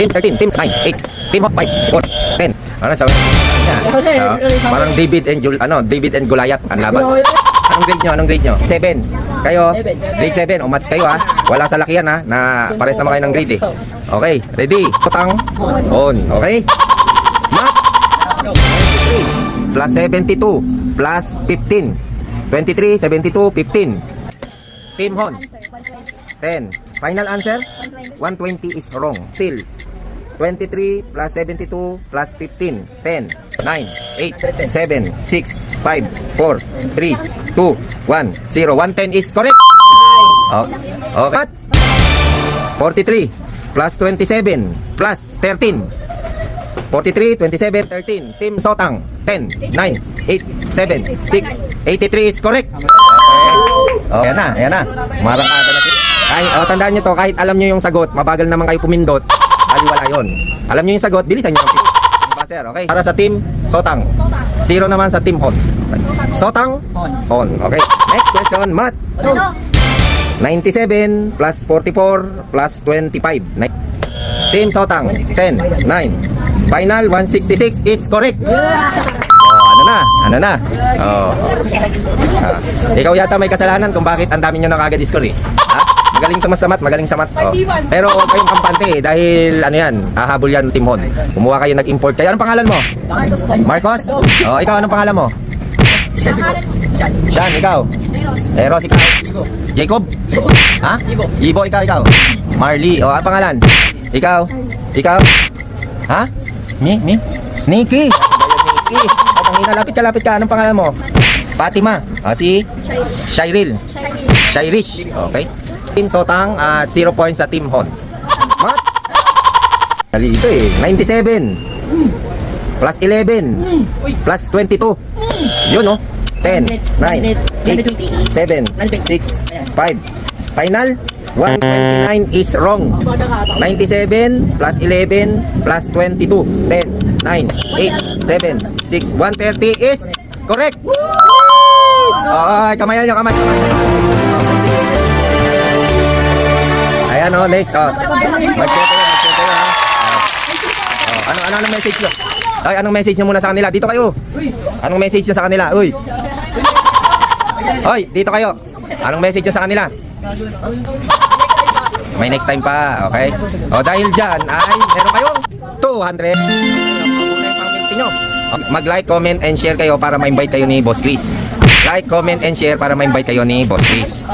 Team 13, Team 9, 8, Team 5, 4, 10. Ano sa parang David and Goliath ang laban. Anong grade nyo? 7. Kayo? Grade 7. Match kayo ha. Wala sa lakihan ha. Na pares naman kayo ng grade eh. Okay. Ready? Putang. On. Okay. Math. 23 plus 72 plus 15. 23, 72, 15. Team Hon. 10. Final answer? 120 is wrong. Still. 23 plus 72 plus 15. 10, 9, 8, 7, 6, 5, 4, 3, 2, 1, 0. 110 is correct. Okay. 43 plus 27 plus 13. 43, 27, 13. Team Sotang. 10, 9, 8, 7, 6, 83 is correct. Okay. Ayan na. Marakata na siya. Tandaan nyo to, kahit alam nyo yung sagot, mabagal naman kayo pumindot. Wala yun. Alam nyo yung sagot, bilisan nyo yung finish. Sir, okay? Para sa team Sotang. 0 naman sa team Hon. Sotang? Hon. Okay. Next question, Math. 97 plus 44 plus 25. Team Sotang. 10, 9. Final 166 is correct. Ano na? Ikaw yata may kasalanan kung bakit ang dami nyo nakagad-score eh. Ha? Magaling tumas sa math, magaling sa math. Pero huwag kayong kampante eh, dahil ano yan, hahabol yan Team Hon. Kumuha kayo, nag-import kayo. Anong pangalan mo? Marcos? Ikaw anong pangalan mo? Sean, ikaw? Eros, ikaw? Jacob? Ha? Ibo, ikaw? Marley, anong pangalan? Ikaw? Ha? Me? Nikki? Nikki? Lapit ka, anong pangalan mo? Fatima? Si? Shairish? Okay. Team Sotang at 0 points sa Team Hon. Math? Dali ito eh. 97 plus 11 plus 22. Yun no? 10, 9, 8, 7, 6, 5. Final? 129 is wrong. 97 plus 11 plus 22. 10, 9, 8, 7, 6, 130 is correct. Kamayan nyo. Ayan next. Mag-check kayo ha. Anong message nyo? Anong message nyo muna sa kanila? Dito kayo. Anong message nyo sa kanila? Uy, dito kayo. Anong message nyo sa kanila? May next time pa, okay? Dahil dyan ay meron kayong 200. Mag-like, comment, and share kayo para ma-invite kayo ni Boss Chris. Like, comment, and share para ma-invite kayo ni Boss Chris.